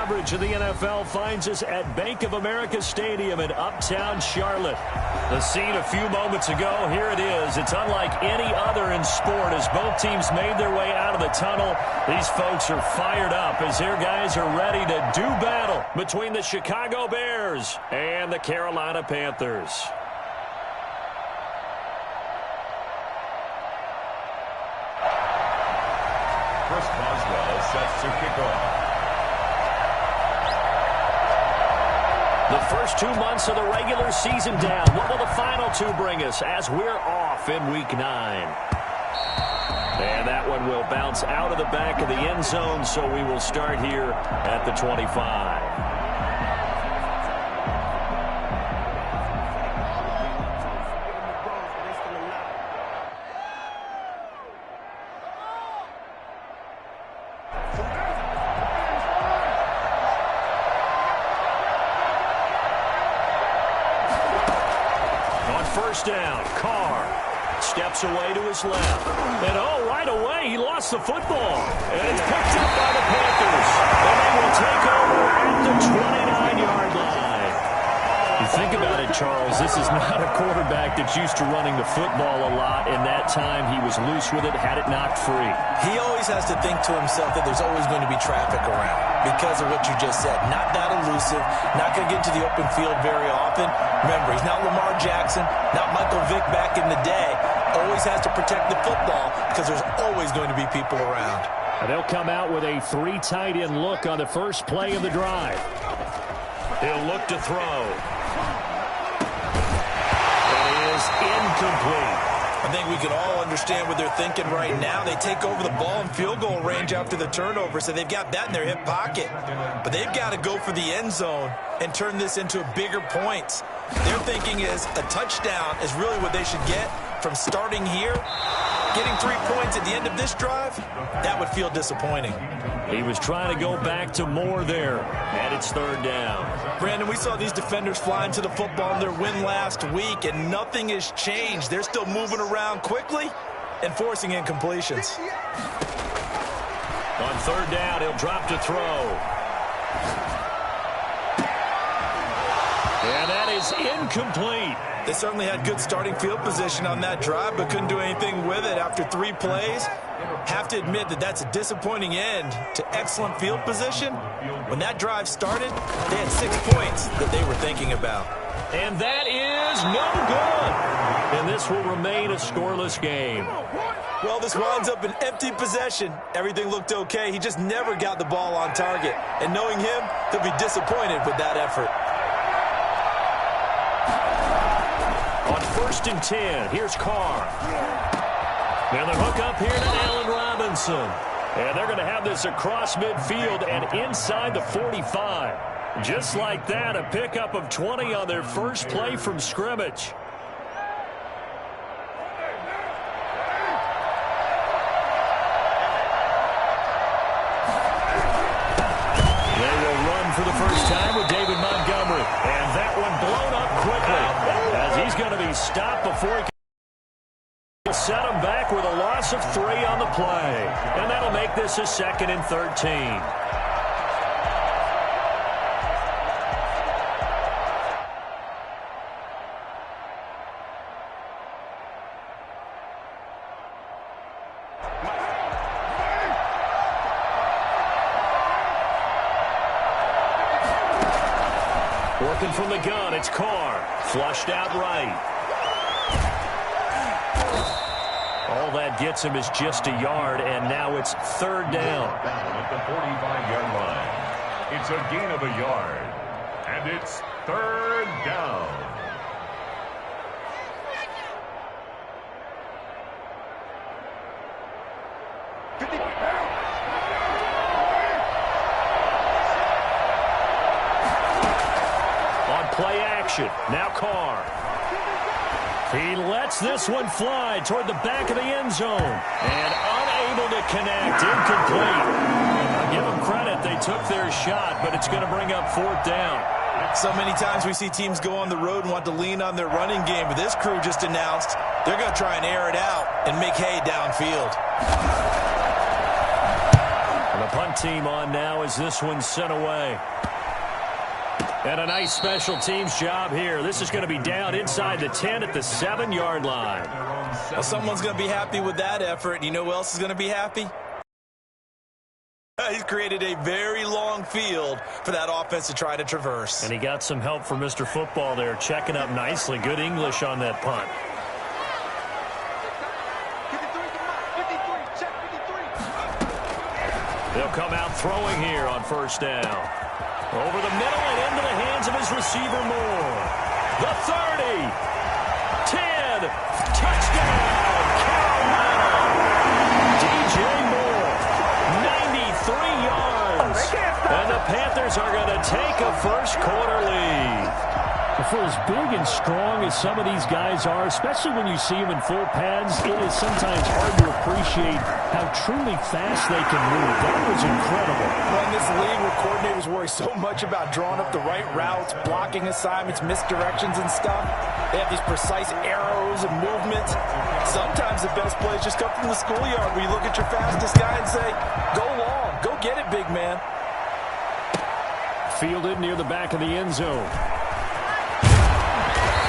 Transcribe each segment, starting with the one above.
coverage of the NFL finds us at Bank of America Stadium in Uptown Charlotte. The scene a few moments ago, here it is. It's unlike any other in sport as both teams made their way out of the tunnel. These folks are fired up as their guys are ready to do battle between the Chicago Bears and the Carolina Panthers. Chris Boswell sets to kick off. The first 2 months of the regular season down. What will the final two bring us as we're off in Week 9? And that one will bounce out of the back of the end zone, so we will start here at the 25. First down, Carr steps away to his left. And right away, he lost the football. And it's picked up by the Panthers. And they will take over at the 29-yard line. You think about it, Charles, this is not a quarterback that's used to running the football a lot, and that time he was loose with it, had it knocked free. He always has to think to himself that there's always going to be traffic around because of what you just said. Not that elusive, not going to get to the open field very often. Remember, he's not Lamar Jackson, not Michael Vick back in the day. Always has to protect the football because there's always going to be people around. And they'll come out with a 3 tight end look on the first play of the drive. He'll look to throw. Incomplete. I think we can all understand what they're thinking right now. They take over the ball in field goal range after the turnover, so they've got that in their hip pocket. But they've got to go for the end zone and turn this into bigger points. Their thinking is a touchdown is really what they should get from starting here. Getting 3 points at the end of this drive, that would feel disappointing. He was trying to go back to more there, and it's third down. Brandon, we saw these defenders fly into the football in their win last week, and nothing has changed. They're still moving around quickly and forcing incompletions. On third down, he'll drop to throw. And that is incomplete. They certainly had good starting field position on that drive, but couldn't do anything with it after 3 plays. Have to admit that that's a disappointing end to excellent field position. When that drive started, they had 6 points that they were thinking about. And that is no good. And this will remain a scoreless game. Well, this winds up an empty possession. Everything looked okay. He just never got the ball on target. And knowing him, he'll be disappointed with that effort. On 1st and 10, here's Carr. And the hook up here to Allen Robinson. And they're going to have this across midfield and inside the 45. Just like that, a pickup of 20 on their first play from scrimmage. They will run for the first time with David Montgomery. And that one blown up quickly as he's going to be stopped before he can set him back with a loss of 3 on the play. And that'll make this a 2nd and 13. Working from the gun, it's Carr. Flushed out right. All that gets him is just a yard, and now it's third down. At the 45-yard line. It's a gain of a yard. And it's third down. On play action, now Carr. He lets this one fly toward the back of the end zone. And unable to connect, incomplete. I'll give them credit, they took their shot, but it's going to bring up 4th down. So many times we see teams go on the road and want to lean on their running game, but this crew just announced they're going to try and air it out and make hay downfield. And the punt team on now as this one's sent away. And a nice special teams job here. This is going to be down inside the 10 at the 7-yard line. Well, someone's going to be happy with that effort. You know who else is going to be happy? He's created a very long field for that offense to try to traverse. And he got some help from Mr. Football there, checking up nicely. Good English on that punt. They'll come out throwing here on first down. Over the middle and into the hands of his receiver, Moore. The 30. 10. Touchdown, Carolina. DJ Moore. 93 yards. And the Panthers are going to take a first-quarter lead. For as big and strong as some of these guys are, especially when you see them in full pads, it is sometimes hard to appreciate how truly fast they can move. That was incredible. Well, in this league where coordinators worry so much about drawing up the right routes, blocking assignments, misdirections and stuff, they have these precise arrows and movements. Sometimes the best plays just come from the schoolyard where you look at your fastest guy and say, go long, go get it, big man. Fielded near the back of the end zone.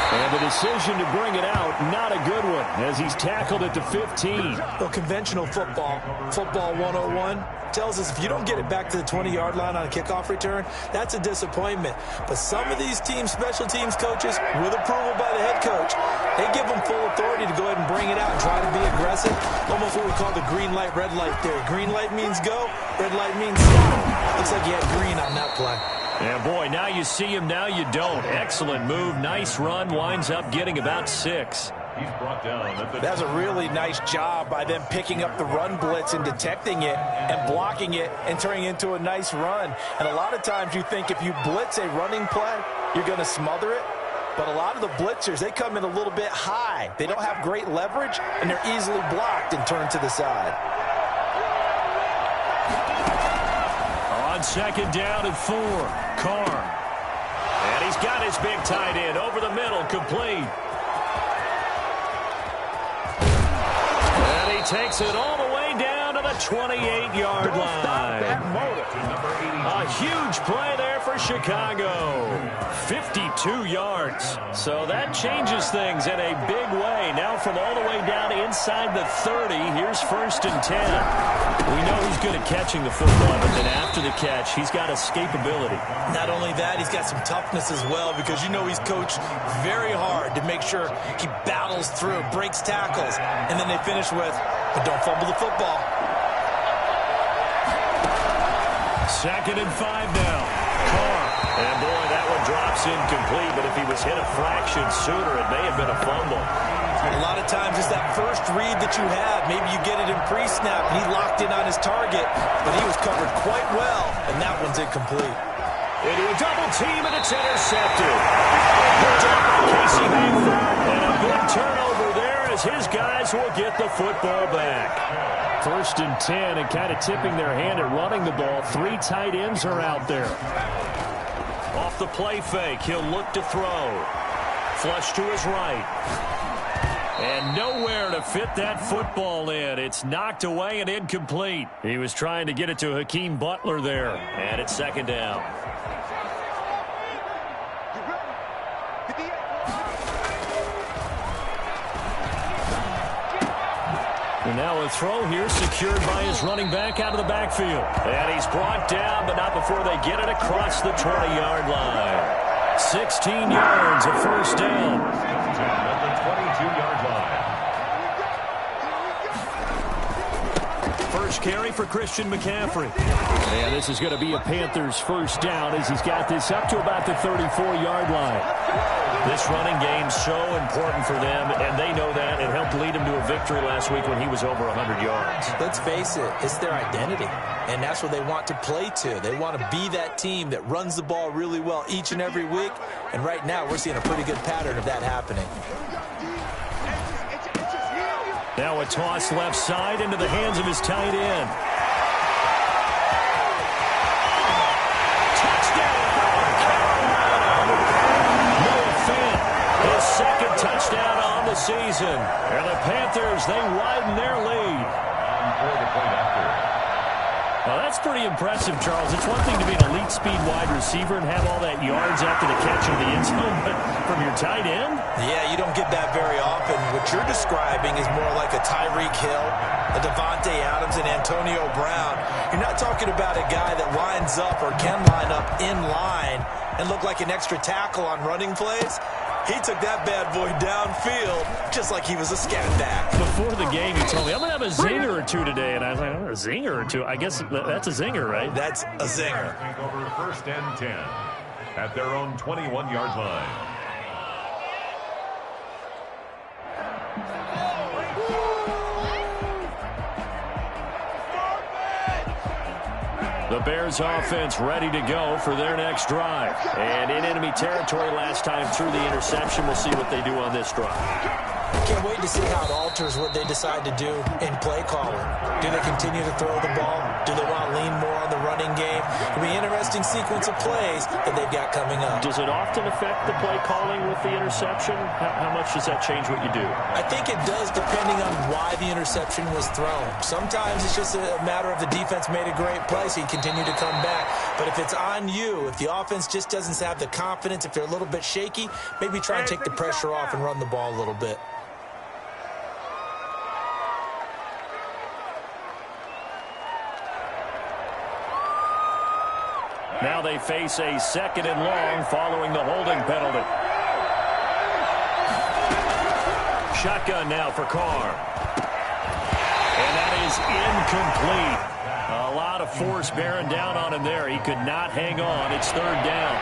And the decision to bring it out, not a good one, as he's tackled at the 15. Well, conventional football 101, tells us if you don't get it back to the 20-yard line on a kickoff return, that's a disappointment. But some of these special teams coaches, with approval by the head coach, they give them full authority to go ahead and bring it out and try to be aggressive. Almost what we call the green light, red light theory. Green light means go, red light means stop. Looks like you had green on that play. Yeah, boy, now you see him, now you don't. Excellent move, nice run, winds up getting about 6. He's brought down at the... That's a really nice job by them picking up the run blitz and detecting it and blocking it and turning it into a nice run. And a lot of times you think if you blitz a running play, you're going to smother it. But a lot of the blitzers, they come in a little bit high. They don't have great leverage, and they're easily blocked and turned to the side. On second down and 4, Carr. And he's got his big tight end over the middle, complete. And he takes it all the way down to the 28-yard line. A huge play there for Chicago. 52 yards. So that changes things in a big way. Now from all the way down inside the 30, here's first and 10. We know he's good at catching the football, but then after the catch, he's got escapability. Not only that, he's got some toughness as well, because you know he's coached very hard to make sure he battles through, breaks tackles, and then they finish with, but don't fumble the football. Second and 5 now. Carr. And boy, that one drops incomplete, but if he was hit a fraction sooner, it may have been a fumble. A lot of times it's that first read that you have. Maybe you get it in pre-snap, and he locked in on his target, but he was covered quite well, and that one's incomplete. Into a double team, and it's intercepted. Picked up by Casey Hayward. And a big turnover there as his guys will get the football back. First and 10, and kind of tipping their hand at running the ball. 3 tight ends are out there. Off the play fake, he'll look to throw. Flush to his right. And nowhere to fit that football in. It's knocked away and incomplete. He was trying to get it to Hakeem Butler there. And it's second down. And now a throw here secured by his running back out of the backfield. And he's brought down, but not before they get it across the 20-yard line. 16 yards of first down. At the 22-yard line. First carry for Christian McCaffrey. And this is going to be a Panthers first down as he's got this up to about the 34-yard line. This running game's so important for them, and they know that. It helped lead him to a victory last week when he was over 100 yards. Let's face it, it's their identity, and that's what they want to play to. They want to be that team that runs the ball really well each and every week, and right now we're seeing a pretty good pattern of that happening. Now a toss left side into the hands of his tight end. His second touchdown on the season. And the Panthers, they widen their lead. Well, that's pretty impressive, Charles. It's one thing to be an elite speed wide receiver and have all that yards after the catch of the end zone, but from your tight end? Yeah, you don't get that very often. What you're describing is more like a Tyreek Hill, a Devontae Adams, and Antonio Brown. You're not talking about a guy that lines up or can line up in line and look like an extra tackle on running plays. He took that bad boy downfield just like he was a scat back. Before the game, he told me, I'm going to have a zinger or two today. And I was like, oh, a zinger or two? I guess that's a zinger, right? That's a zinger. Take over 1st and 10 at their own 21-yard line. The Bears offense ready to go for their next drive. And in enemy territory last time through the interception. We'll see what they do on this drive. Can't wait to see how it alters what they decide to do in play calling. Do they continue to throw the ball? Do they want to lean more on the running game? It'll be an interesting sequence of plays that they've got coming up. Does it often affect the play calling with the interception? How much does that change what you do? I think it does depending on why the interception was thrown. Sometimes it's just a matter of the defense made a great play, so you continue to come back. But if it's on you, if the offense just doesn't have the confidence, if they're a little bit shaky, maybe try and take the pressure off and run the ball a little bit. Now they face a 2nd and long following the holding penalty. Shotgun now for Carr. And that is incomplete. A lot of force bearing down on him there. He could not hang on. It's 3rd down.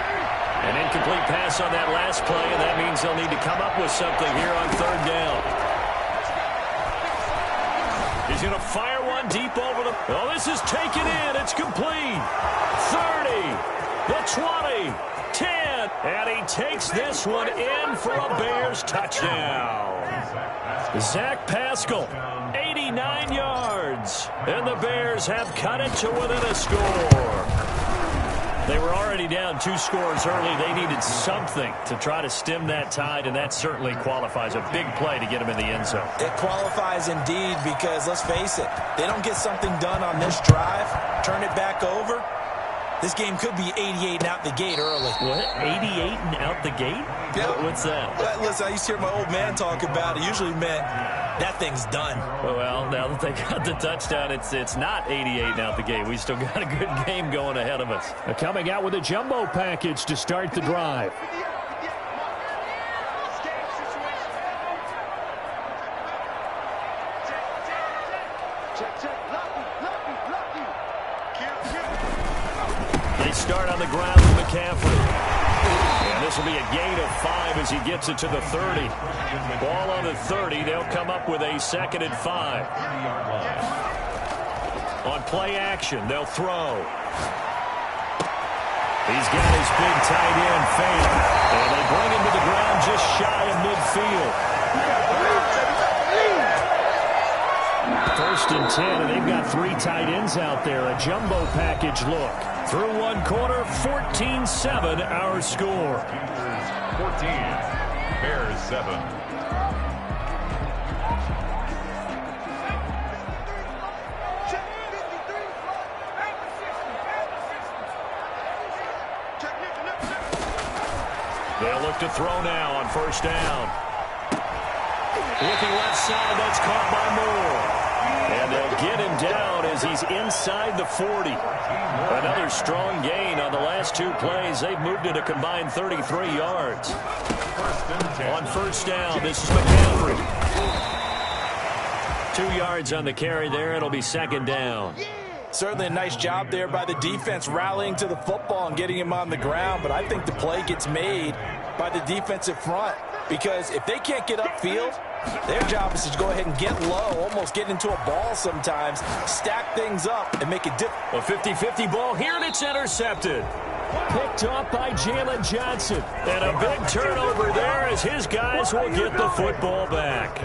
An incomplete pass on that last play, and that means they'll need to come up with something here on 3rd down. He's going to fire one deep over the... Oh, this is taken in. It's complete. 30, the 20, 10, and he takes this one in for a Bears touchdown. Zach Pascal, 89 yards, and the Bears have cut it to within a score. They were already down 2 scores early. They needed something to try to stem that tide, and that certainly qualifies. A big play to get them in the end zone. It qualifies indeed because, let's face it, they don't get something done on this drive, turn it back over, this game could be 88 and out the gate early. What? 88 and out the gate? Yeah. What's that? Listen, I used to hear my old man talk about it. Usually meant that thing's done. Well, now that they got the touchdown, it's not 88 and out the gate. We still got a good game going ahead of us. Coming out with a jumbo package to start the drive. They start on the ground with McCaffrey. And this will be a gain of 5 as he gets it to the 30. Ball on the 30. They'll come up with a 2nd and 5. On play action, they'll throw. He's got his big tight end, Fant. And they bring him to the ground just shy of midfield. 1st and 10, and they've got 3 tight ends out there. A jumbo package look. Through 1 quarter, 14-7 our score. 14, Bears 7. They'll look to throw now on 1st down. Looking left side, that's caught by Moore. And they'll get him down as he's inside the 40. Another strong gain on the last 2 plays. They've moved it a combined 33 yards. On 1st down, this is McCaffrey. 2 yards on the carry there. It'll be 2nd down. Certainly a nice job there by the defense rallying to the football and getting him on the ground. But I think the play gets made by the defensive front. Because if they can't get upfield, their job is to go ahead and get low, almost get into a ball sometimes, stack things up, and make it difficult. A 50-50 ball here, and it's intercepted. Picked off by Jalen Johnson. And a big turnover there as his guys will get the football back.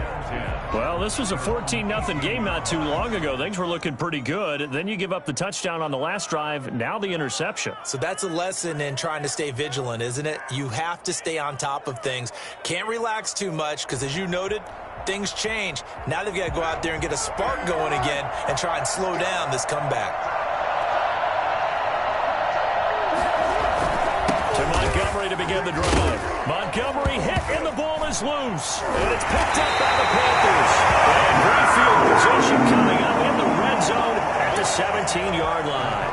Well, this was a 14-0 game not too long ago. Things were looking pretty good. Then you give up the touchdown on the last drive. Now the interception. So that's a lesson in trying to stay vigilant, isn't it? You have to stay on top of things. Can't relax too much because, as you noted, things change. Now they've got to go out there and get a spark going again and try and slow down this comeback. begin the drive. Montgomery hit, and the ball is loose. And it's picked up by the Panthers. And great field position coming up in the red zone at the 17-yard line.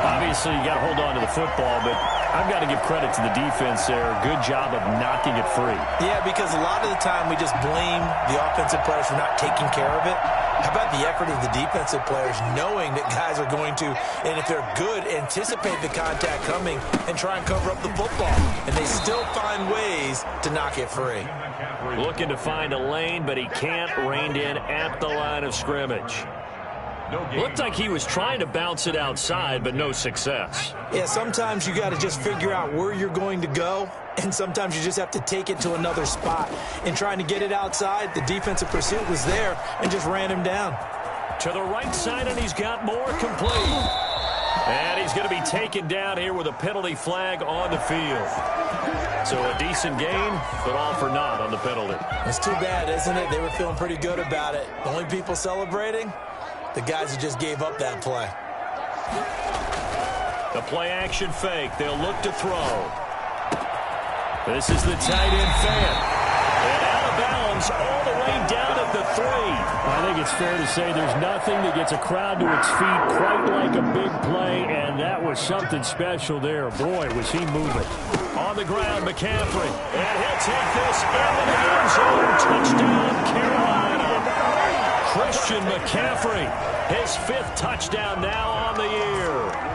Obviously, you got to hold on to the football, but I've got to give credit to the defense there. Good job of knocking it free. Yeah, because a lot of the time we just blame the offensive players for not taking care of it. How about the effort of the defensive players knowing that guys are going to, and if they're good, anticipate the contact coming and try and cover up the football. And they still find ways to knock it free. Looking to find a lane, but he can't. Reined in at the line of scrimmage. Looked like he was trying to bounce it outside, but no success. Yeah, sometimes you got to just figure out where you're going to go, and sometimes you just have to take it to another spot. In trying to get it outside, the defensive pursuit was there and just ran him down. To the right side, and he's got more complete. And he's going to be taken down here with a penalty flag on the field. So a decent gain, but all for naught on the penalty. It's too bad, isn't it? They were feeling pretty good about it. The only people celebrating? The guys who just gave up that play. The play-action fake. They'll look to throw. This is the tight end fan. And out of bounds all the way down at the 3. I think it's fair to say there's nothing that gets a crowd to its feet quite like a big play, and that was something special there. Boy, was he moving. On the ground, McCaffrey. And he'll take this into the end zone. Touchdown, Carolina. Christian McCaffrey, his 5th touchdown now on the year.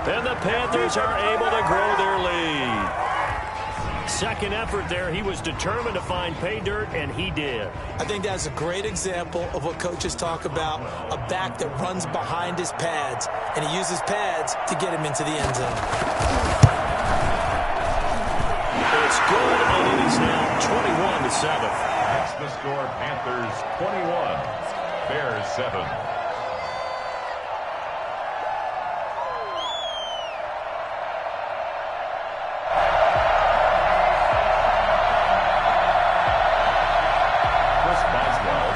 And the Panthers are able to grow their lead. Second effort there, he was determined to find pay dirt, and he did. I think that's a great example of what coaches talk about, a back that runs behind his pads, and he uses pads to get him into the end zone. It's good, and it is now 21-7. That's the score. Panthers 21. Bears 7.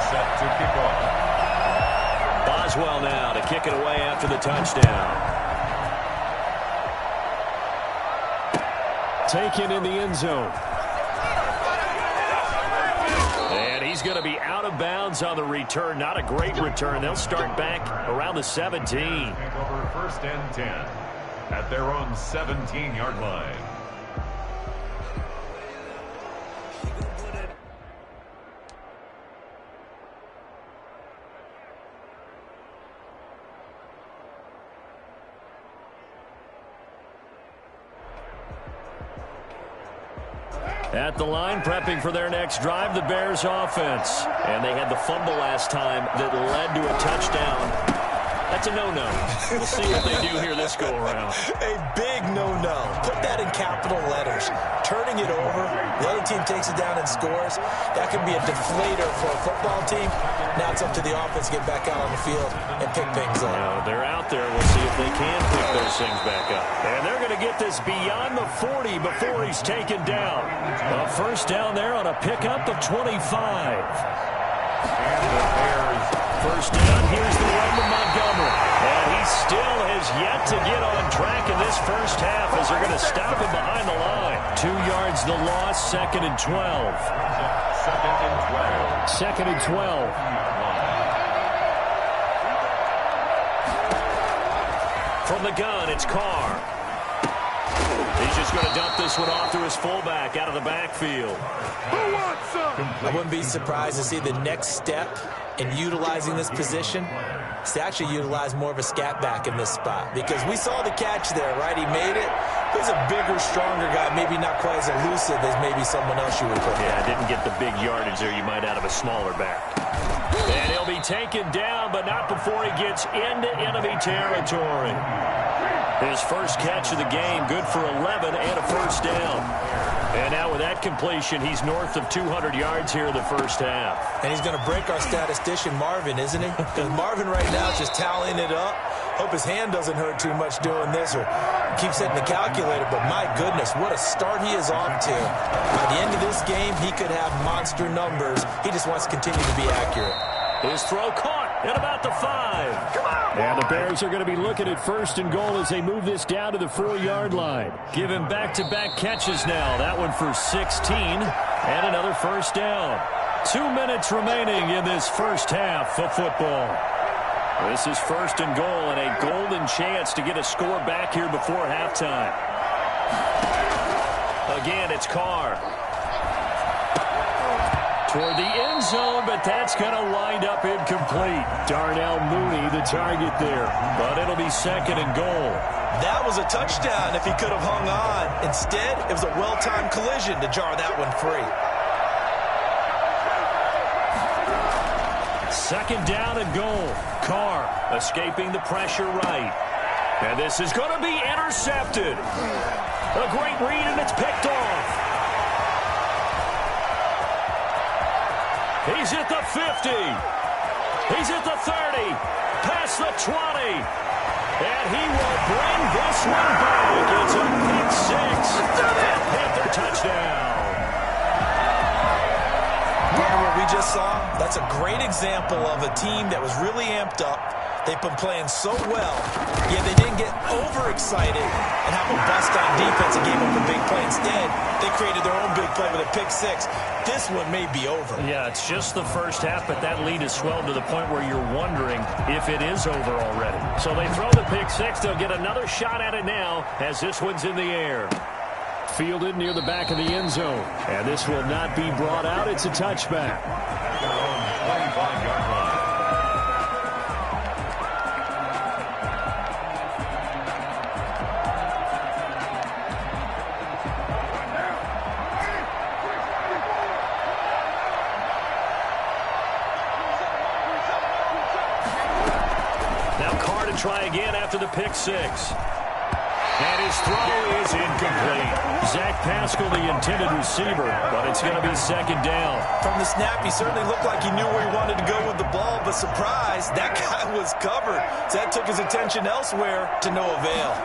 Set to kick off. Boswell now to kick it away after the touchdown. Taken in the end zone. And he's going to be out of bounds on the return. Not a great return. They'll start back around the 17. Take over 1st and 10 at their own 17-yard line. At the line, prepping for their next drive, the Bears offense. And they had the fumble last time that led to a touchdown. That's a no-no. We'll see what they do here this go-around. A big no-no. Put that in capital letters. Turning it over, the other team takes it down and scores. That can be a deflator for a football team. Now it's up to the offense to get back out on the field and pick things up. They're out there. We'll see if they can pick those things back up. And they're going to get this beyond the 40 before he's taken down. A first down there on a pickup of 25. And the Bears. First down, here's the run to Montgomery. And he still has yet to get on track in this first half as they're going to stop him behind the line. 2 yards the loss, 2nd and 12. 2nd and 12. 2nd and 12. From the gun, it's Carr. He's just going to dump this one off to his fullback out of the backfield. I wouldn't be surprised to see the next step in utilizing this position is to actually utilize more of a scat back in this spot, because we saw the catch there, right? He made it. He's a bigger, stronger guy, maybe not quite as elusive as maybe someone else you would put. Yeah, didn't get the big yardage there you might out of a smaller back. And he'll be taken down, but not before he gets into enemy territory. His first catch of the game, good for 11 and a first down. And now with that completion, he's north of 200 yards here in the first half. And he's going to break our statistician, Marvin, isn't he? Because Marvin right now is just tallying it up. Hope his hand doesn't hurt too much doing this or keep setting the calculator. But my goodness, what a start he is off to. By the end of this game, he could have monster numbers. He just wants to continue to be accurate. His throw caught. at about the 5. And the Bears are going to be looking at 1st and goal as they move this down to the 4-yard line. Give him back-to-back catches now. That one for 16 and another first down. 2 minutes remaining in this first half of football. This is 1st and goal and a golden chance to get a score back here before halftime. Again, it's Carr. Toward the end zone, but that's going to wind up incomplete. Darnell Mooney, the target there. But it'll be 2nd and goal. That was a touchdown if he could have hung on. Instead, it was a well-timed collision to jar that one free. 2nd down and goal. Carr escaping the pressure right. And this is going to be intercepted. A great read, and it's picked off. He's at the 50. He's at the 30. Past the 20. And he will bring this one back. It's a pick 6. Panther touchdown. Remember what we just saw? That's a great example of a team that was really amped up. They've been playing so well, yet they didn't get overexcited and have a bust on defense and gave up a big play. Instead, they created their own big play with a pick 6. This one may be over. Yeah, it's just the first half, but that lead has swelled to the point where you're wondering if it is over already. So they throw the pick 6. They'll get another shot at it now as this one's in the air. Fielded near the back of the end zone. And this will not be brought out. It's a touchback. 25-yard line. Now Carr to try again after the pick 6. And his throw is incomplete. Zach Pascal, the intended receiver, but it's going to be 2nd down. From the snap, he certainly looked like he knew where he wanted to go with the ball, but surprise, that guy was covered. So that took his attention elsewhere to no avail.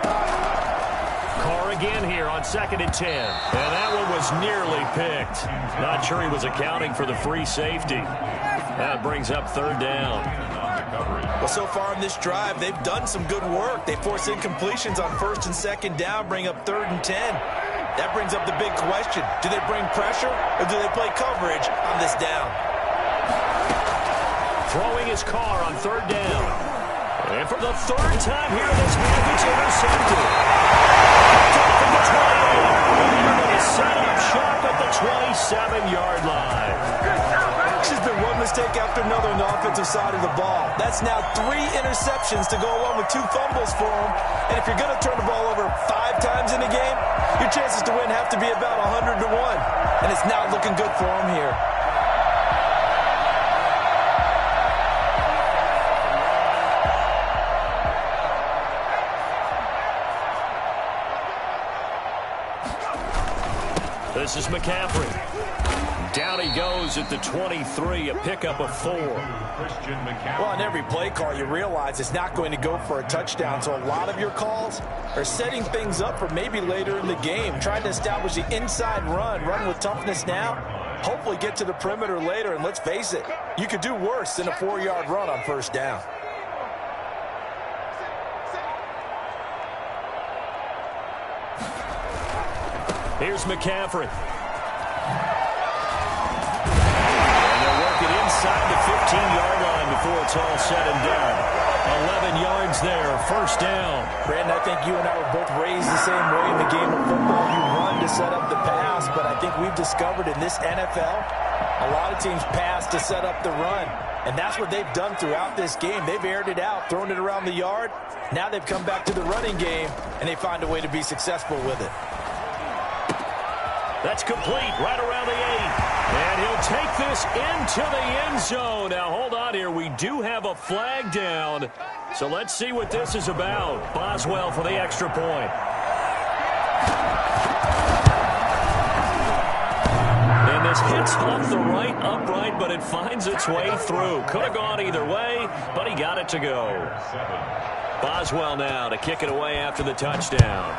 Carr again here on 2nd and 10. And that one was nearly picked. Not sure he was accounting for the free safety. That brings up 3rd down. Well, so far in this drive, they've done some good work. They force incompletions on 1st and 2nd down, bring up 3rd and 10. That brings up the big question. Do they bring pressure or do they play coverage on this down? Throwing his Carr on 3rd down. And for the 3rd time here, this man gets intercepted. From the 28. And they're going to set up shop at the 27-yard line. There's been one mistake after another on the offensive side of the ball. That's now 3 interceptions to go along with 2 fumbles for him. And if you're going to turn the ball over 5 times in a game, your chances to win have to be about 100 to 1. And it's not looking good for him here. This is McCaffrey. Down he goes at the 23, a pickup of 4. Well, on every play call, you realize it's not going to go for a touchdown. So a lot of your calls are setting things up for maybe later in the game, trying to establish the inside run with toughness now, hopefully get to the perimeter later. And let's face it, you could do worse than a 4-yard run on 1st down. Here's McCaffrey. Inside the 15-yard line before it's all said and done. 11 yards there, 1st down. Brandon, I think you and I were both raised the same way in the game of football. You run to set up the pass, but I think we've discovered in this NFL, a lot of teams pass to set up the run. And that's what they've done throughout this game. They've aired it out, thrown it around the yard. Now they've come back to the running game, and they find a way to be successful with it. That's complete right around the 8. And he'll take this into the end zone. Now, hold on here. We do have a flag down. So let's see what this is about. Boswell for the extra point. And this hits off the right upright, but it finds its way through. Could have gone either way, but he got it to go. Boswell now to kick it away after the touchdown.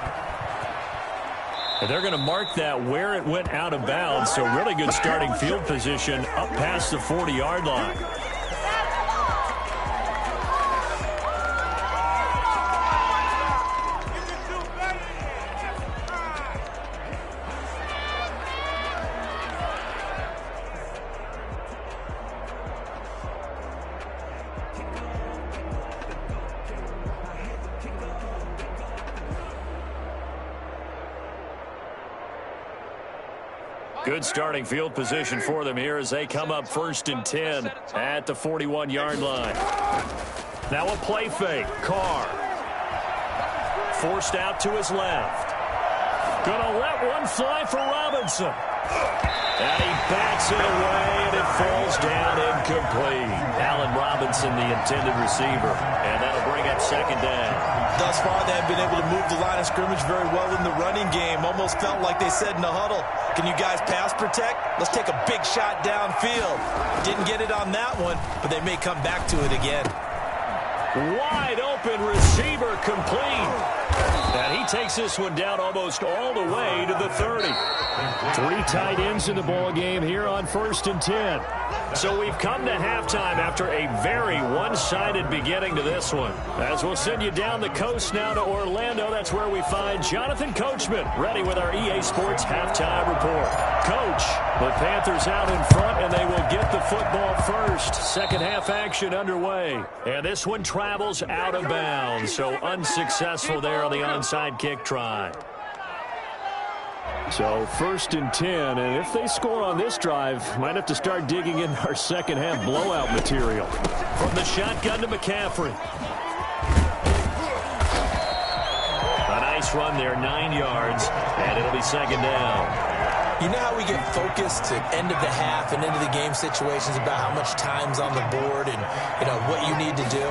And they're going to mark that where it went out of bounds, so really good starting field position up past the 40-yard line. Good starting field position for them here as they come up 1st and 10 at the 41-yard line. Now a play fake. Carr. Forced out to his left. Gonna let one fly for Robinson. And he backs it away, and it falls down incomplete. Allen Robinson, the intended receiver. And that'll bring up 2nd down. Thus far, they have been able to move the line of scrimmage very well in the running game. Almost felt like they said in the huddle, can you guys pass protect? Let's take a big shot downfield. Didn't get it on that one, but they may come back to it again. Wide open receiver complete. And he takes this one down almost all the way to the 30. 3 tight ends in the ball game here on 1st and 10. So we've come to halftime after a very one-sided beginning to this one. As we'll send you down the coast now to Orlando, that's where we find Jonathan Coachman ready with our EA Sports Halftime Report. Coach, the Panthers out in front, and they will get the football first. Second half action underway. And this one travels out of bounds, so unsuccessful there on the onside kick try. So 1st and 10, and if they score on this drive, might have to start digging in our second half blowout material. From the shotgun to McCaffrey. A nice run there, 9 yards, and it'll be 2nd down. You know how we get focused at end of the half and into the game situations about how much time's on the board and, what you need to do?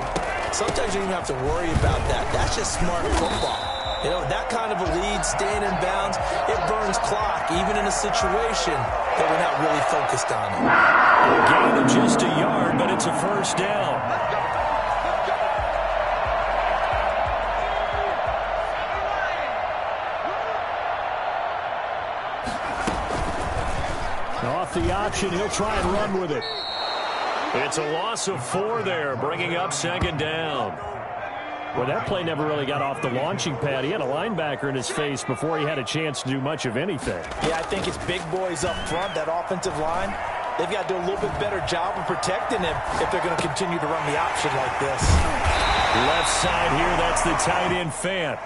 Sometimes you don't even have to worry about that. That's just smart football. That kind of a lead, staying in bounds, it burns clock, even in a situation that we're not really focused on. A gain of just a yard, but it's a 1st down. Off the option, he'll try and run with it. It's a loss of 4 there, bringing up 2nd down. Well, that play never really got off the launching pad. He had a linebacker in his face before he had a chance to do much of anything. Yeah, I think it's big boys up front, that offensive line. They've got to do a little bit better job of protecting him if they're going to continue to run the option like this. Left side here, that's the tight end Fant.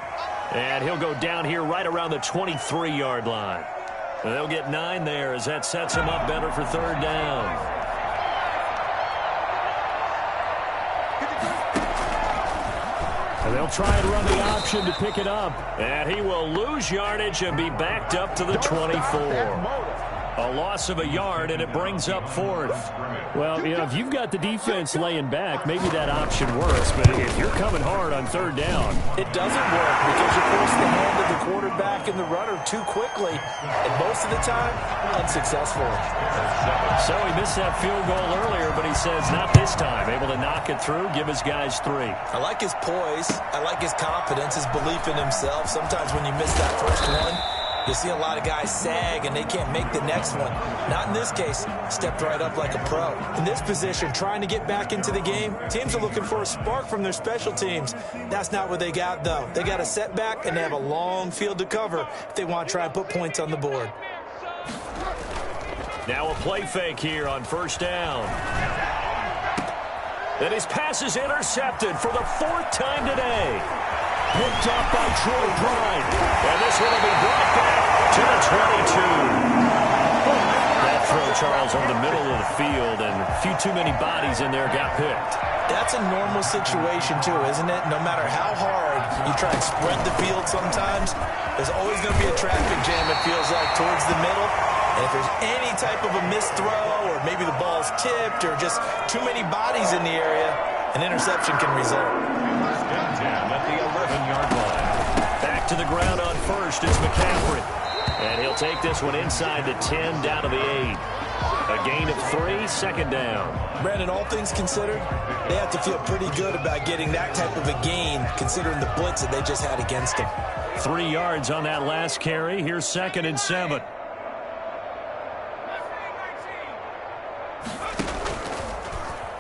And he'll go down here right around the 23-yard line. They'll get 9 there as that sets him up better for 3rd down. And they'll try and run the option to pick it up. And he will lose yardage and be backed up to the 24. A loss of a yard, and it brings up 4th. Well, if you've got the defense laying back, maybe that option works. But if you're coming hard on 3rd down, it doesn't work because you force the hand of the quarterback and the runner too quickly. And most of the time, unsuccessfully. So he missed that field goal earlier, but he says not this time. Able to knock it through, give his guys 3. I like his poise. I like his confidence, his belief in himself. Sometimes when you miss that first one, you see a lot of guys sag and they can't make the next one. Not in this case. Stepped right up like a pro. In this position, trying to get back into the game, teams are looking for a spark from their special teams. That's not what they got, though. They got a setback, and they have a long field to cover if they want to try and put points on the board. Now a play fake here on 1st down. And his pass is intercepted for the 4th time today. Picked up by Troy Pride. And this one will be brought back to the 22. That throw, Charles, over the middle of the field, and a few too many bodies in there got picked. That's a normal situation, too, isn't it? No matter how hard you try and spread the field sometimes, there's always going to be a traffic jam, it feels like, towards the middle. And if there's any type of a missed throw, or maybe the ball's tipped, or just too many bodies in the area, an interception can result. At the 11-yard line. Back to the ground on 1st is McCaffrey. And he'll take this one inside the 10, down to the 8. A gain of 3, 2nd down. Brandon, all things considered, they have to feel pretty good about getting that type of a gain, considering the blitz that they just had against them. 3 yards on that last carry. Here's 2nd and 7.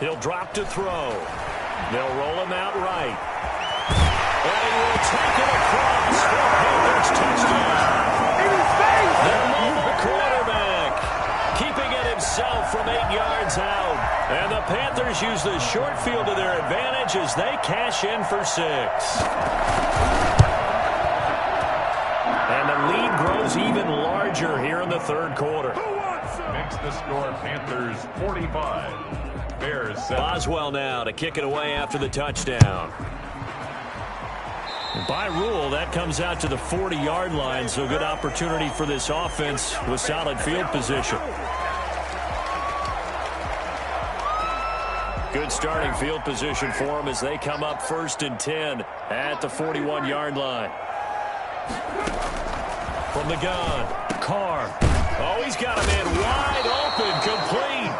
He'll drop to throw. They'll roll him out right. And he will take it across for Panthers touchdown. The mobile quarterback keeping it himself from 8 yards out. And the Panthers use the short field to their advantage as they cash in for 6. And the lead grows even larger here in the third quarter. Makes the score Panthers 45, Bears 7. Boswell now to kick it away after the touchdown. By rule, that comes out to the 40-yard line, so good opportunity for this offense with solid field position. Good starting field position for them as they come up 1st and 10 at the 41-yard line. From the gun, Carr. Oh, he's got a man wide open, complete.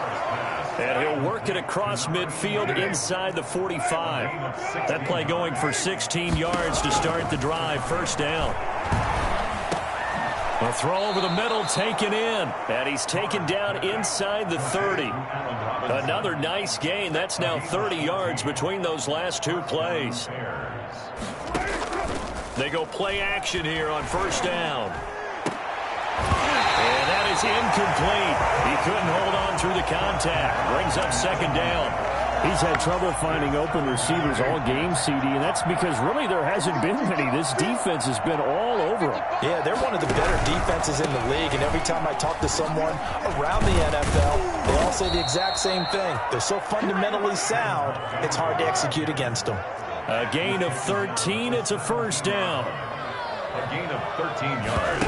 And he'll work it across midfield inside the 45. That play going for 16 yards to start the drive, 1st down. A throw over the middle, taken in. And he's taken down inside the 30. Another nice gain. That's now 30 yards between those last 2 plays. They go play action here on 1st down. And that is incomplete. He couldn't hold on through the contact. Brings up 2nd down. He's had trouble finding open receivers all game, CD, and that's because really there hasn't been many. This defense has been all over him. Yeah, they're one of the better defenses in the league, and every time I talk to someone around the NFL, they all say the exact same thing. They're so fundamentally sound, it's hard to execute against them. A gain of 13. It's a 1st down. A gain of 13 yards.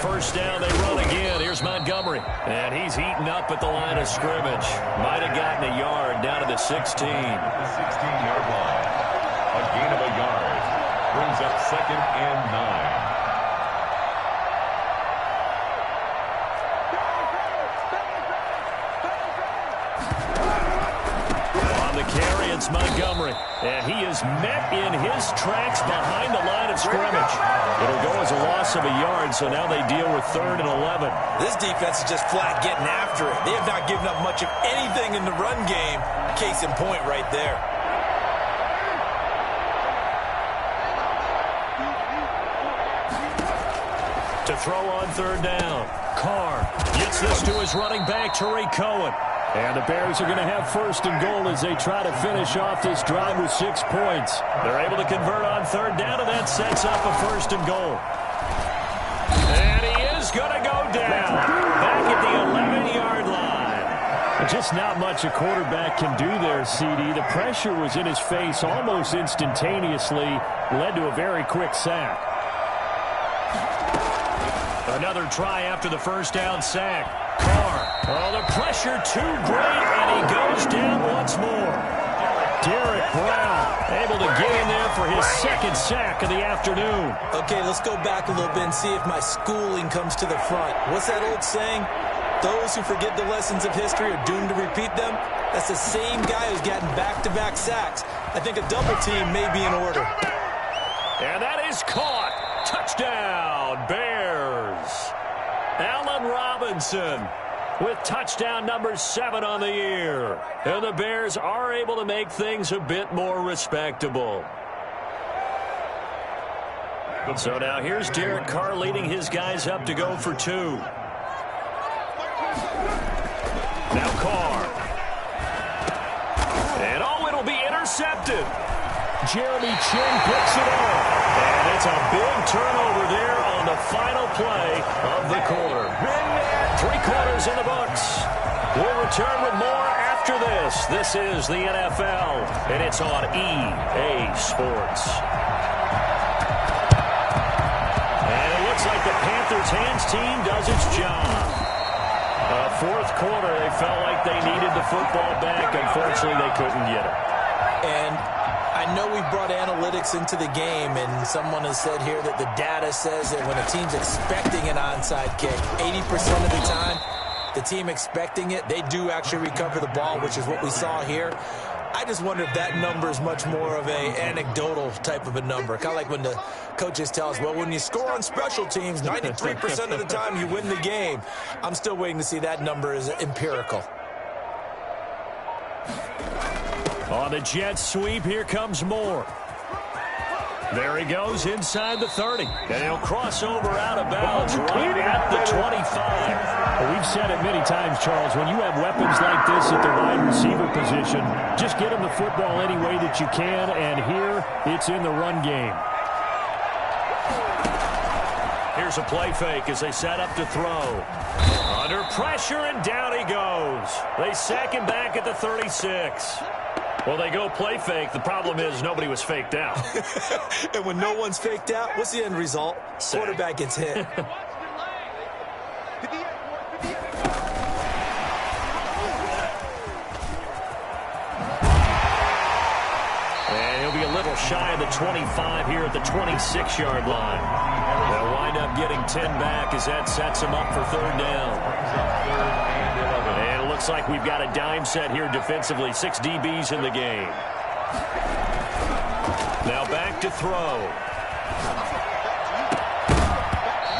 1st down, they run again. Here's Montgomery. And he's heating up at the line of scrimmage. Might have gotten a yard down to the 16. The 16-yard line. A gain of a yard. Brings up 2nd and 9. Carry, it's Montgomery. And he is met in his tracks behind the line of scrimmage. It'll go as a loss of a yard, so now they deal with 3rd and 11. This defense is just flat getting after it. They have not given up much of anything in the run game. Case in point right there. To throw on 3rd down. Carr gets this to his running back, Tariq Cohen. And the Bears are going to have 1st and goal as they try to finish off this drive with 6 points. They're able to convert on 3rd down, and that sets up a 1st and goal. And he is going to go down back at the 11-yard line. Just not much a quarterback can do there, CD. The pressure was in his face almost instantaneously, led to a very quick sack. Another try after the 1st down sack. Carr. Oh, the pressure too great, and he goes down once more. Derek Brown able to get in there for his 2nd sack of the afternoon. Okay, let's go back a little bit and see if my schooling comes to the front. What's that old saying? Those who forget the lessons of history are doomed to repeat them. That's the same guy who's gotten back-to-back sacks. I think a double team may be in order. And that is caught. Touchdown, Bears. Allen Robinson with touchdown number 7 on the year. And the Bears are able to make things a bit more respectable. So now here's Derek Carr leading his guys up to go for 2. Now Carr. And oh, it'll be intercepted. Jeremy Chin picks it up. And it's a big turnover there on the final play of the quarter. 3 quarters in the books. We'll return with more after this. This is the NFL, and it's on EA Sports. And it looks like the Panthers' hands team does its job. 4th quarter, they felt like they needed the football back. Unfortunately, they couldn't get it. And I know we've brought analytics into the game, and someone has said here that the data says that when a team's expecting an onside kick, 80% of the time, the team expecting it, they do actually recover the ball, which is what we saw here. I just wonder if that number is much more of a anecdotal type of a number. Kind of like when the coaches tell us, well, when you score on special teams, 93% of the time you win the game. I'm still waiting to see that number is empirical. On the jet sweep, here comes Moore. There he goes inside the 30. And he'll cross over out of bounds right at the 25. Well, we've said it many times, Charles, when you have weapons like this at the wide receiver position, just get them the football any way that you can, and here it's in the run game. Here's a play fake as they set up to throw. Under pressure, and down he goes. They sack him back at the 36. Well, they go play fake. The problem is nobody was faked out. And when no one's faked out, what's the end result? Quarterback gets hit. And he'll be a little shy of the 25 here at the 26-yard line. They'll wind up getting 10 back as that sets them up for third down. And it looks like we've got a dime set here defensively. 6 DBs in the game. Now back to throw.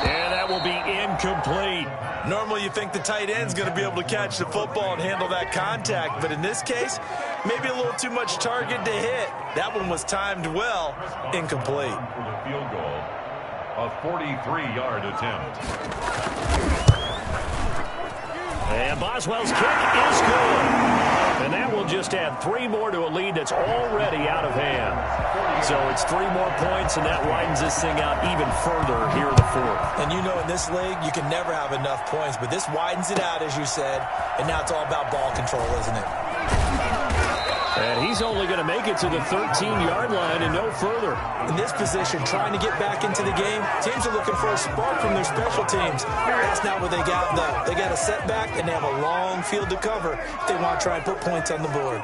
And that will be incomplete. Normally you think the tight end's going to be able to catch the football and handle that contact, but in this case, maybe a little too much target to hit. That one was timed well. Incomplete. For the field goal, a 43-yard attempt. And Boswell's kick is good. And that will just add 3 more to a lead that's already out of hand. So it's 3 more points, and that widens this thing out even further here in the fourth. And you know in this league, you can never have enough points, but this widens it out, as you said, and now it's all about ball control, isn't it? And he's only going to make it to the 13-yard line and no further. In this position, trying to get back into the game, teams are looking for a spark from their special teams. That's not what they got, though. They got a setback, and they have a long field to cover if they want to try and put points on the board.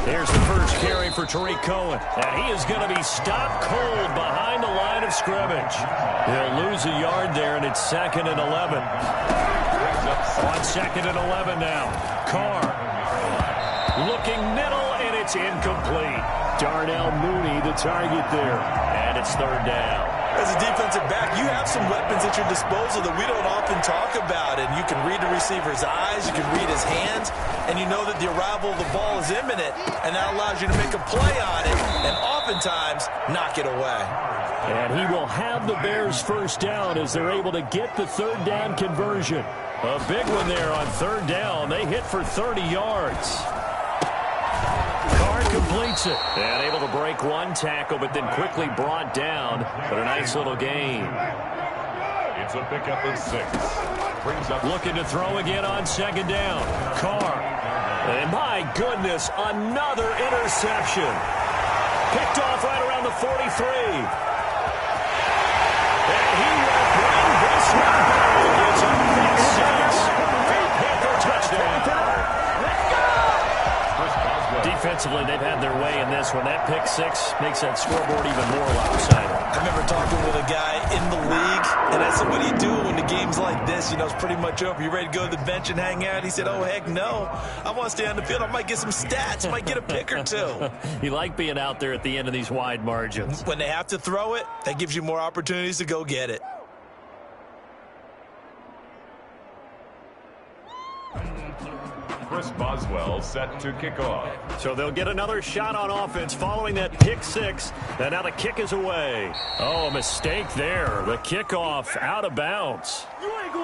Here's the first carry for Tariq Cohen. And he is going to be stopped cold behind the line of scrimmage. He'll lose a yard there, and it's 2nd and 11. On 2nd and 11 now. Carr looking middle, and it's incomplete. Darnell Mooney, the target there. And it's third down. As a defensive back, you have some weapons at your disposal that we don't often talk about. And you can read the receiver's eyes, you can read his hands, and you know that the arrival of the ball is imminent, and that allows you to make a play on it and oftentimes knock it away. And he will have the Bears first down as they're able to get the third down conversion. A big one there on third down. They hit for 30 yards. Carr completes it. And able to break one tackle, but then quickly brought down. But a nice little gain. It's a pickup of 6. Brings up Looking to throw again on 2nd down. Carr. And my goodness, another interception. Picked off right around the 43. And he will bring this one back. It's a pick 6. Panther touchdown. Defensively, they've had their way in this one. That pick 6 makes that scoreboard even more lopsided. I remember talking with a guy in the league, and I said, what do you do when the game's like this? You know, it's pretty much over. You ready to go to the bench and hang out? He said, oh, heck no. I want to stay on the field. I might get some stats. I might get a pick or 2. You like being out there at the end of these wide margins. When they have to throw it, that gives you more opportunities to go get it. Chris Boswell set to kick off. So they'll get another shot on offense following that pick 6. And now the kick is away. Oh, a mistake there. The kickoff out of bounds.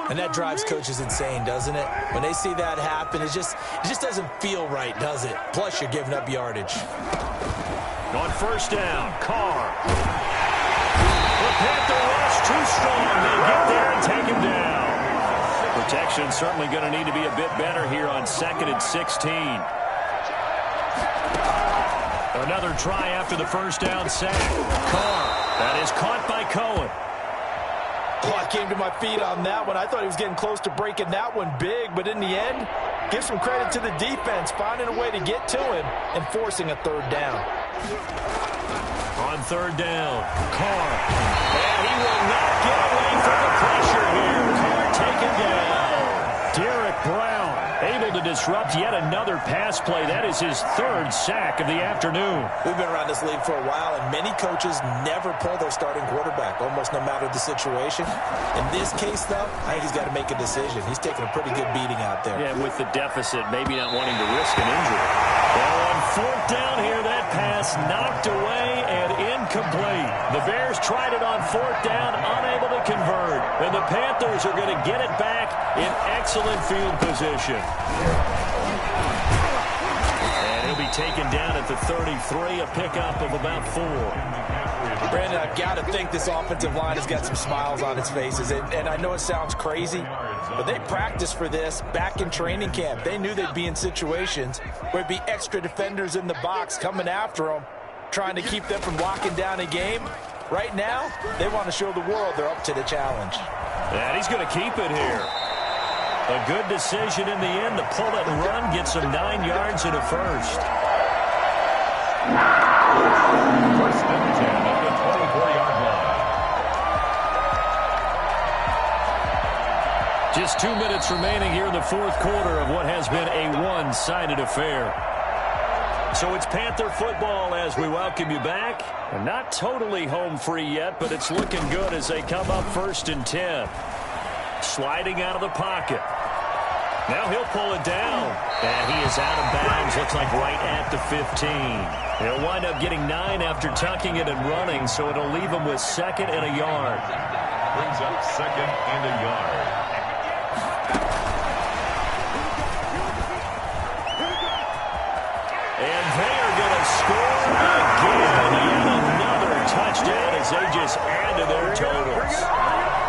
And that drives coaches insane, doesn't it? When they see that happen, it just doesn't feel right, does it? Plus, you're giving up yardage. On first down, Carr. The Panther rush too strong. They get there and take him down. Protection certainly going to need to be a bit better here on 2nd and 16. Another try after the first down sack. Carr. That is caught by Cohen. Oh, I came to my feet on that one. I thought he was getting close to breaking that one big, but in the end, give some credit to the defense, finding a way to get to him and forcing a third down. On third down, Carr. And he will not get away from the pressure here. Carr taken down. Derek Brown able to disrupt yet another pass play. That is his 3rd sack of the afternoon. We've been around this league for a while, and many coaches never pull their starting quarterback, almost no matter the situation. In this case, though, I think he's got to make a decision. He's taking a pretty good beating out there. Yeah, with the deficit, maybe not wanting to risk an injury. Well, on 4th down here, that pass knocked away and incomplete. The Bears tried it on 4th down, unable to convert. And the Panthers are going to get it back in excellent field position. And he'll be taken down at the 33, a pickup of about 4. Brandon, I've got to think this offensive line has got some smiles on its faces. And I know it sounds crazy, but they practiced for this back in training camp. They knew they'd be in situations where there'd be extra defenders in the box coming after them, trying to keep them from locking down a game. Right now, they want to show the world they're up to the challenge. And he's going to keep it here. A good decision in the end to pull it and run, get some 9 yards and a first. First and 10 at the 24-yard line. Just 2 minutes remaining here in the fourth quarter of what has been a one-sided affair. So it's Panther football as we welcome you back. And not totally home free yet, but it's looking good as they come up first and 10. Sliding out of the pocket. Now he'll pull it down. And he is out of bounds. Looks like right at the 15. He'll wind up getting 9 after tucking it and running, so it'll leave him with 2nd and a yard. Brings up 2nd and a yard. And they are going to score again. Yet another touchdown as they just add to their totals.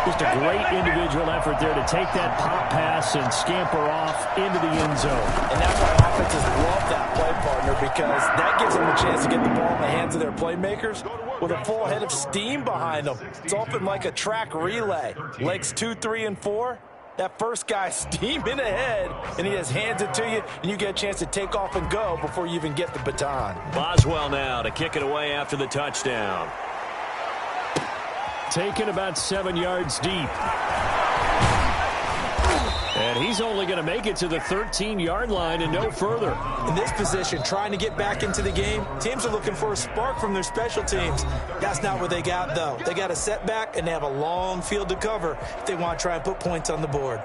Just a great individual effort there to take that pop pass and scamper off into the end zone. And that's why offenses love that play, partner, because that gives them a chance to get the ball in the hands of their playmakers with a full head of steam behind them. It's often like a track relay. Legs 2, 3, and 4. That first guy steaming ahead, and he just hands it to you, and you get a chance to take off and go before you even get the baton. Boswell now to kick it away after the touchdown. Taken about 7 yards deep. And he's only going to make it to the 13-yard line and no further. In this position, trying to get back into the game, teams are looking for a spark from their special teams. That's not what they got, though. They got a setback, and they have a long field to cover if they want to try and put points on the board.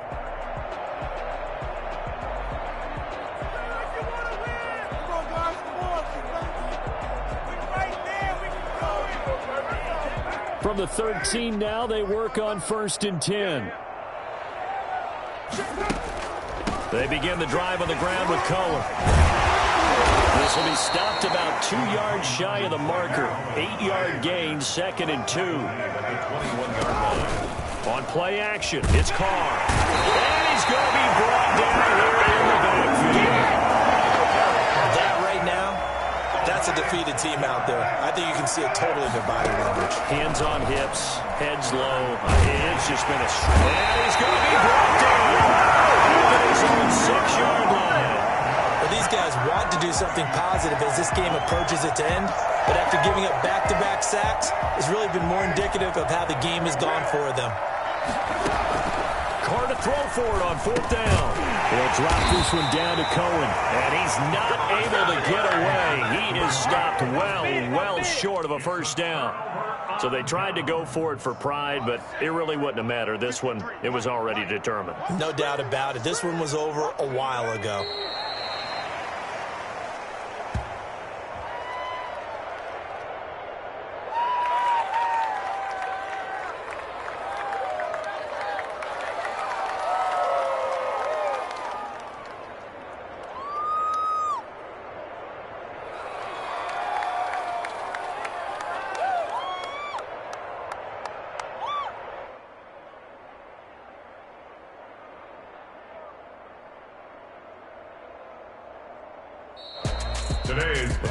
From the 13 now, they work on 1st and 10. They begin the drive on the ground with Cohen. This will be stopped about 2 yards shy of the marker. 8-yard gain, 2nd and 2. On play action, it's Carr. And he's going to be brought down here in the backfield. That right now, that's a defeated team out there. I think you can see it totally in their body language. Hands on hips, heads low. It's just been a... And he's going to be brought down. His own 6-yard line. Well, these guys want to do something positive as this game approaches its end, but after giving up back-to-back sacks, it's really been more indicative of how the game has gone for them. Carr to throw for it on 4th down. He'll drop this one down to Cohen, and he's not able to get away. He is stopped well short of a 1st down. So they tried to go for it for pride, but it really wouldn't have mattered. This one, it was already determined. No doubt about it. This one was over a while ago.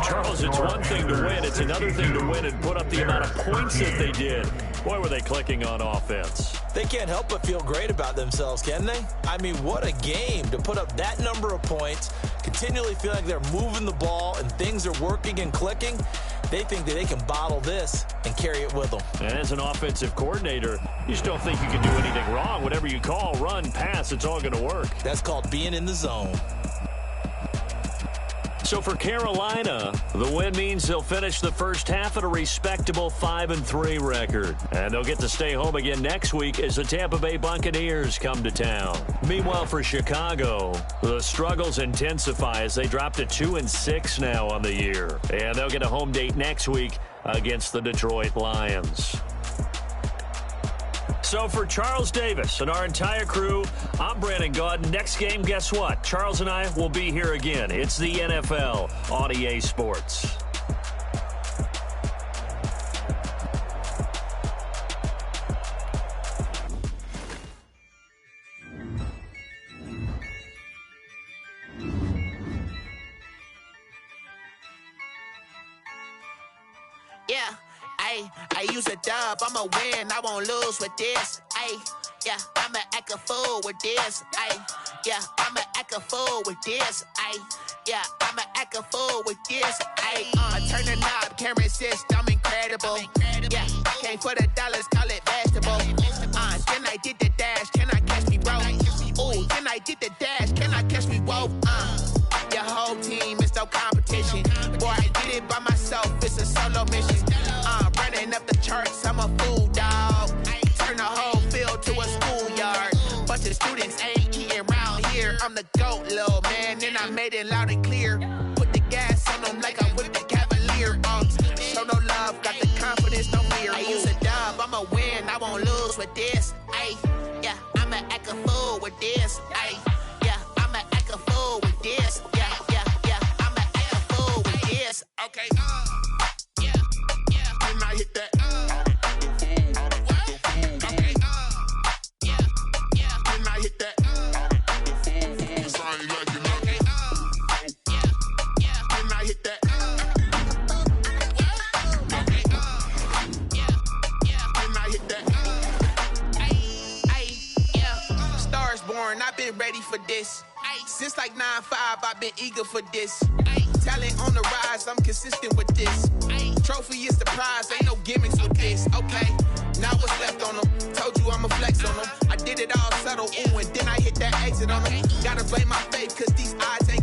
Charles, it's one thing to win. It's another thing to win and put up the amount of points that they did. Boy, were they clicking on offense. They can't help but feel great about themselves, can they? I mean, what a game to put up that number of points, continually feel like they're moving the ball and things are working and clicking. They think that they can bottle this and carry it with them. And as an offensive coordinator, you just don't think you can do anything wrong. Whatever you call, run, pass, it's all going to work. That's called being in the zone. So for Carolina, the win means they'll finish the first half at a respectable 5-3 record. And they'll get to stay home again next week as the Tampa Bay Buccaneers come to town. Meanwhile, for Chicago, the struggles intensify as they drop to 2-6 now on the year. And they'll get a home date next week against the Detroit Lions. So for Charles Davis and our entire crew, I'm Brandon Gaudin. Next game, guess what? Charles and I will be here again. It's the NFL on EA Sports. Yeah, I use a dub, I'ma win, I won't lose with this. Yeah, I'ma act a fool with this. Yeah, I'ma act a fool with this. Yeah, I'ma act a fool with this. I turn the knob, can't resist, I'm incredible. Yeah, came for the dollars, call it vegetable. Then I did the dash, can I catch me, bro? Ooh, then I did the dash, can I catch me, whoa? Your whole team is no competition. Boy, I did it by myself, it's a solo mission. Running up the charts, I'm a fool, dog. Turn the whole field to a schoolyard. Bunch of students ain't eating round here. I'm the GOAT, little man, and I made it loud and clear. Put the gas on them like I'm with the Cavalier. Show no love, got the confidence, no fear. I use a dub, I'ma win, I won't lose with this. Yeah, I'ma act a fool with this. Yeah, I'ma act a fool with this. Yeah, I'ma act a fool with this. Okay, yeah, when I hit that. Okay, yeah, when I hit that. I ain't like it, okay, yeah, when I hit that. Okay, yeah, when I hit that. Yeah, stars born, I've been ready for this. Since like 9-5, I've been eager for this. Talent on the rise, I'm consistent with this. Trophy is the prize, ain't no gimmicks with this. Okay, now what's left on them? Told you I'ma flex on them. I did it all subtle, ooh, and then I hit that exit on them. Gotta blame my faith, cause these odds ain't